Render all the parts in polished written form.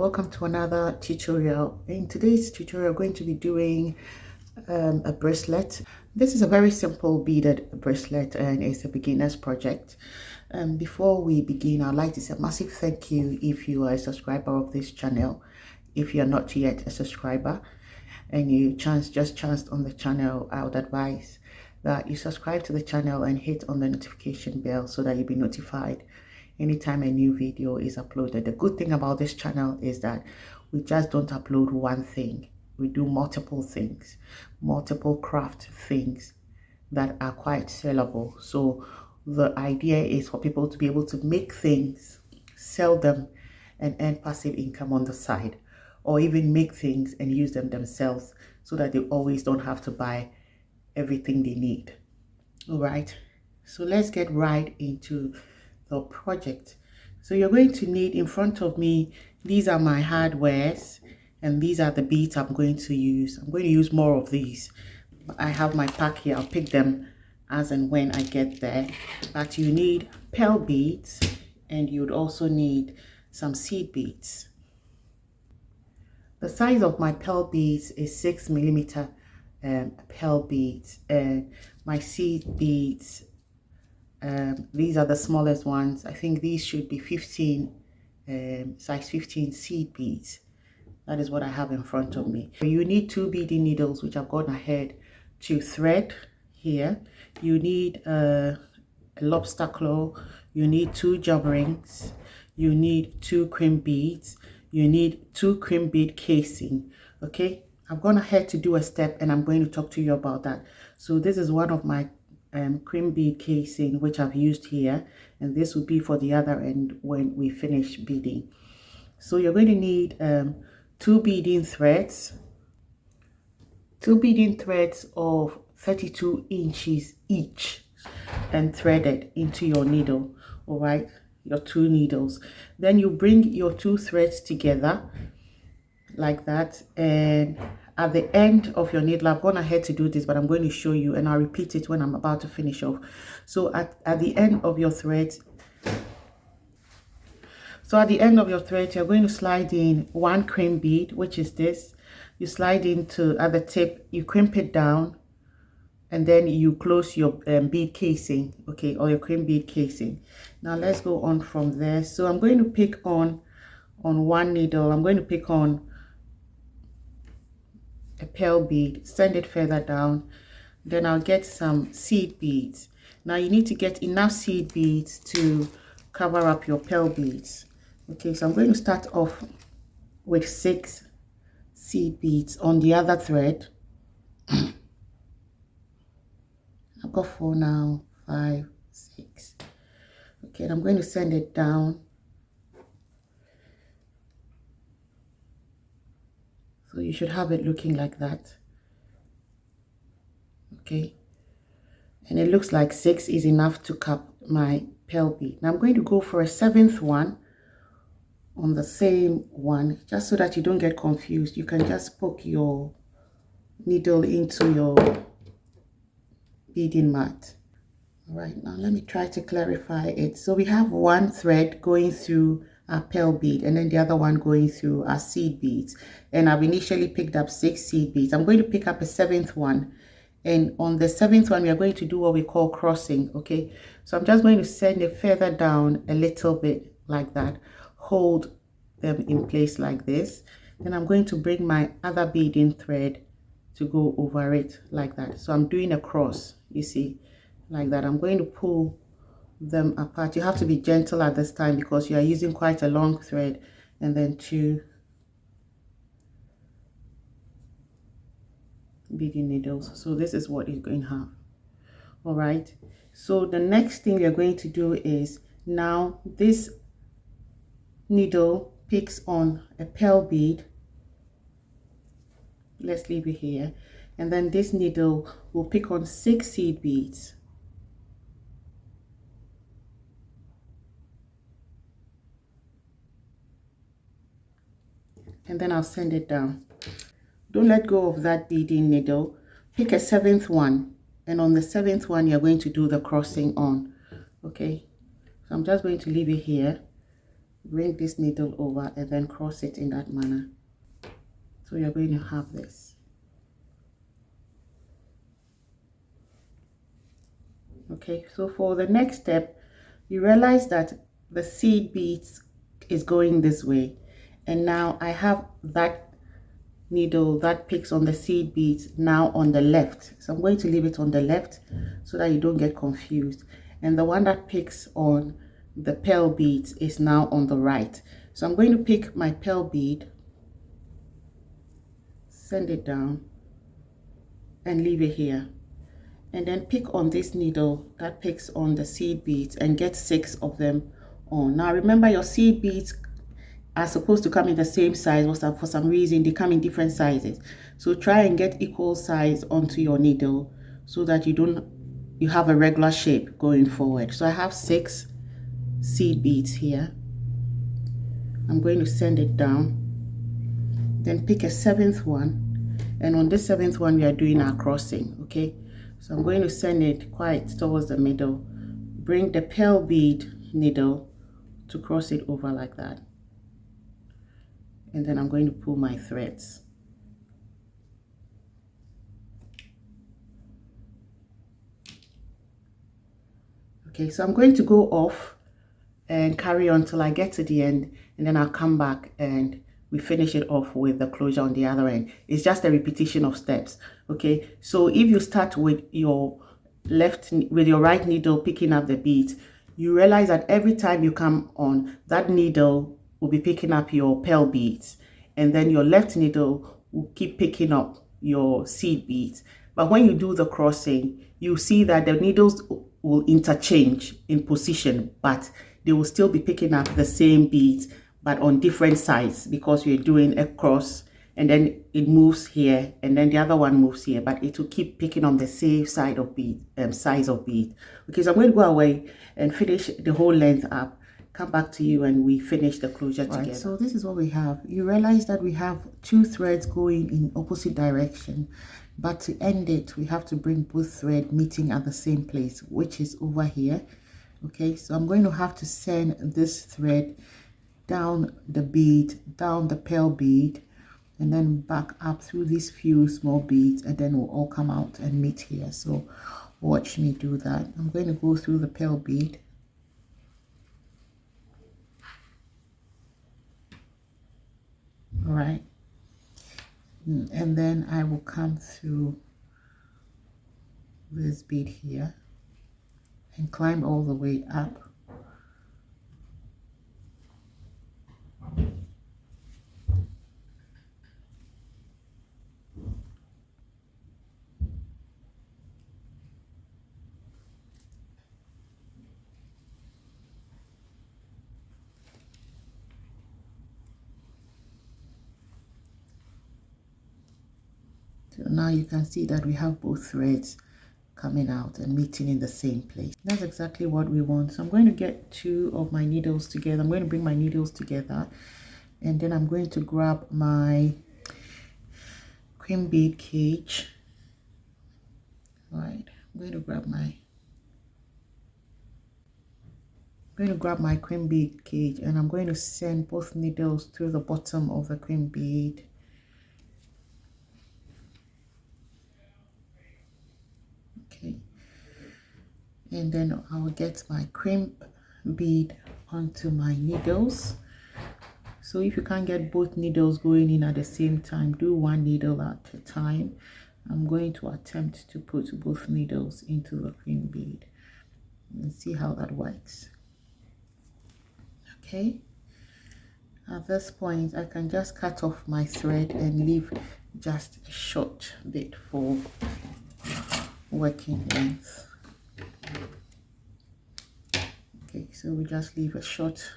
welcome to another tutorial. In today's tutorial, we're going to be doing a bracelet. This is a very simple beaded bracelet and it's a beginner's project. Before we begin, I'd like to say a massive thank you if you are a subscriber of this channel. If you're not yet a subscriber and you just chanced on the channel, I would advise that you subscribe to the channel and hit on the notification bell so that you'll be notified anytime a new video is uploaded. The good thing about this channel is that we just don't upload one thing. We do multiple things, multiple craft things that are quite sellable. So the idea is for people to be able to make things, sell them, and earn passive income on the side, or even make things and use them themselves so that they always don't have to buy everything they need. All right, so let's get right into the project. So you're going to need, in front of me, these are my hardwares and these are the beads I'm going to use. I'm going to use more of these. I have my pack here. I'll pick them as and when I get there. But you need pearl beads and you'd also need some seed beads. The size of my pearl beads is 6mm pearl beads, and my seed beads, these are the smallest ones. I think these should be 15, size 15 seed beads. That is what I have in front of me. You need 2 beading needles, which I've gone ahead to thread here. You need a lobster claw. You need 2 job rings. You need 2 cream beads. You need 2 cream bead casing. Okay, I've gone ahead to do a step and I'm going to talk to you about that. So this is one of my cream bead casing which I've used here, and this will be for the other end when we finish beading. So you're going to need 2 beading threads, 2 beading threads of 32 inches each, and threaded into your needle. All right, your 2 needles. Then you bring your 2 threads together like that, and at the end of your needle, I've gone ahead to do this, but I'm going to show you and I'll repeat it when I'm about to finish off. So at the end of your thread, you're going to slide in 1 cream bead, which is this. You slide into at the tip, you crimp it down, and then you close your bead casing, okay, or your cream bead casing. Now let's go on from there. So I'm going to pick on one needle. I'm going to pick on a pearl bead, send it further down, then I'll get some seed beads. Now you need to get enough seed beads to cover up your pearl beads. Okay, so I'm going to start off with 6 seed beads on the other thread. I've got 4 now, 5, 6. Okay, and I'm going to send it down. So you should have it looking like that. Okay, and it looks like 6 is enough to cap my pearl bead. Now I'm going to go for a 7th one on the same one, just so that you don't get confused. You can just poke your needle into your beading mat. All right, now let me try to clarify it. So we have 1 thread going through our pearl bead and then the other one going through our seed beads, and I've initially picked up 6 seed beads. I'm going to pick up a 7th one, and on the 7th one we are going to do what we call crossing. Okay, so I'm just going to send it further down a little bit like that, hold them in place like this, then I'm going to bring my other beading thread to go over it like that. So I'm doing a cross, you see, like that. I'm going to pull them apart. You have to be gentle at this time because you are using quite a long thread, and then 2 beading needles. So this is what you're going to have. All right, so the next thing you're going to do is, now this needle picks on a pearl bead. Let's leave it here, and then this needle will pick on 6 seed beads. And then I'll send it down. Don't let go of that beading needle. Pick a 7th one, and on the 7th one you're going to do the crossing on. Okay, so I'm just going to leave it here bring this needle over and then cross it in that manner. So you're going to have this. Okay, so for the next step, you realize that the seed beads is going this way, and now I have that needle that picks on the seed beads now on the left. So I'm going to leave it on the left so that you don't get confused, and the one that picks on the pearl beads is now on the right. So I'm going to pick my pearl bead, send it down and leave it here, and then pick on this needle that picks on the seed beads and get 6 of them on. Now remember, your seed beads are supposed to come in the same size, but for some reason they come in different sizes. So try and get equal size onto your needle so that you have a regular shape going forward. So I have 6 seed beads here. I'm going to send it down, then pick a 7th one, and on this 7th one we are doing our crossing. Okay, so I'm going to send it quite towards the middle, bring the pearl bead needle to cross it over like that, and then I'm going to pull my threads. Okay, so I'm going to go off and carry on till I get to the end, and then I'll come back and we finish it off with the closure on the other end. It's just a repetition of steps. Okay, so if you start with your right needle picking up the beads, you realize that every time you come on, that needle will be picking up your pearl beads, and then your left needle will keep picking up your seed beads. But when you do the crossing, you see that the needles will interchange in position, but they will still be picking up the same beads, but on different sides, because we're doing a cross, and then it moves here, and then the other one moves here, but it will keep picking on the same side of bead, size of bead. Okay, so I'm going to go away and finish the whole length up, come back to you, and we finish the closure together. So this is what we have. You realize that we have 2 threads going in opposite direction, but to end it, we have to bring both threads meeting at the same place, which is over here. Okay, so I'm going to have to send this thread down the bead, down the pearl bead, and then back up through these few small beads, and then we'll all come out and meet here. So watch me do that. I'm going to go through the pearl bead, all right, and then I will come through this bead here and climb all the way up. So now you can see that we have both threads coming out and meeting in the same place. That's exactly what we want. So I'm going to get 2 of my needles together. I'm going to bring my needles together, and then I'm going to grab my cream bead cage. All right, I'm going to grab my cream bead cage, and I'm going to send both needles through the bottom of the cream bead. Okay, and then I will get my cream bead onto my needles. So if you can't get both needles going in at the same time, do one needle at a time. I'm going to attempt to put both needles into the cream bead and see how that works. Okay, at this point I can just cut off my thread and leave just a short bit for working length. Okay, so we just leave a short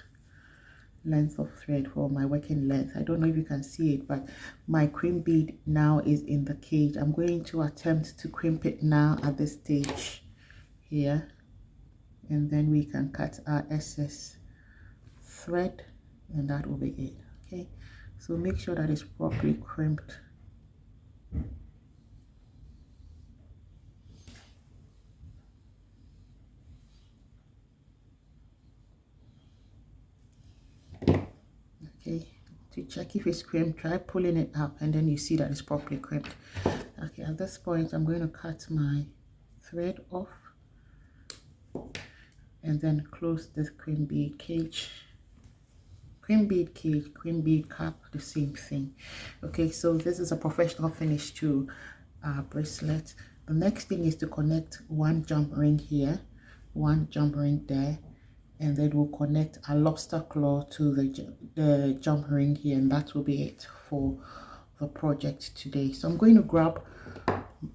length of thread for my working length. I don't know if you can see it, but my cream bead now is in the cage. I'm going to attempt to crimp it now at this stage here, and then we can cut our excess thread, and that will be it. Okay, so make sure that it's properly crimped. Okay, to check if it's crimped, try pulling it up and then you see that it's properly crimped. Okay, at this point I'm going to cut my thread off and then close this cream bead cage. Cream bead cage, cream bead cap, the same thing. Okay, so this is a professional finish to bracelet. The next thing is to connect one jump ring here, one jump ring there, and then we'll connect a lobster claw to the jump ring here, and that will be it for the project today. So I'm going to grab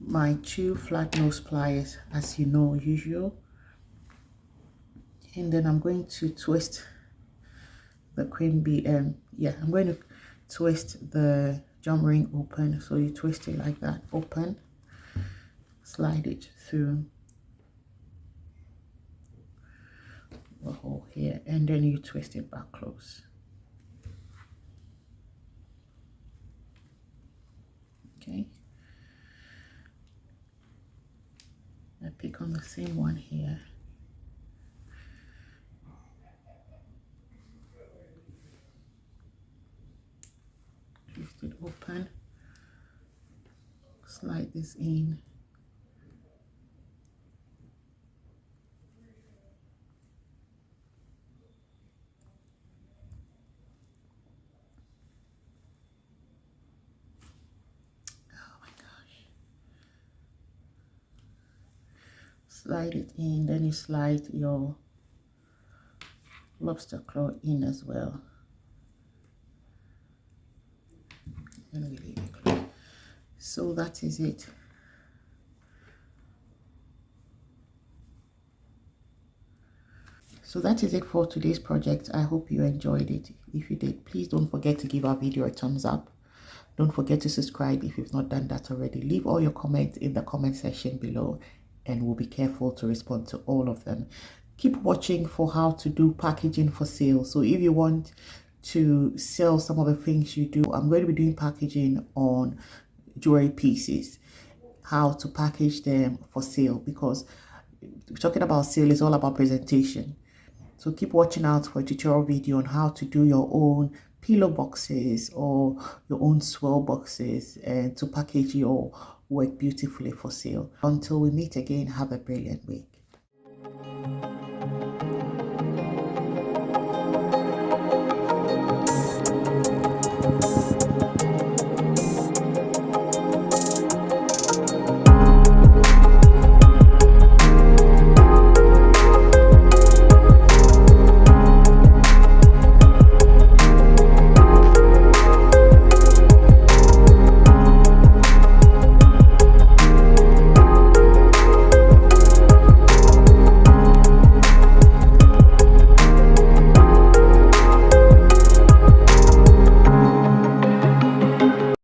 my 2 flat nose pliers, as you know, usual, and then I'm going to twist the cream bead. I'm going to twist the jump ring open. So you twist it like that, open, slide it through the hole here, and then you twist it back close. Okay, I pick on the same one here. Twist it open, slide this in, slide it in, then you slide your lobster claw in as well, and we leave it closed. So that is it. So that is it for today's project. I hope you enjoyed it. If you did, please don't forget to give our video a thumbs up. Don't forget to subscribe if you've not done that already. Leave all your comments in the comment section below and we'll be careful to respond to all of them. Keep watching for how to do packaging for sale. So if you want to sell some of the things you do, I'm going to be doing packaging on jewelry pieces, how to package them for sale, because talking about sale is all about presentation. So keep watching out for a tutorial video on how to do your own pillow boxes or your own swirl boxes and to package your work beautifully for sale. Until we meet again, have a brilliant week.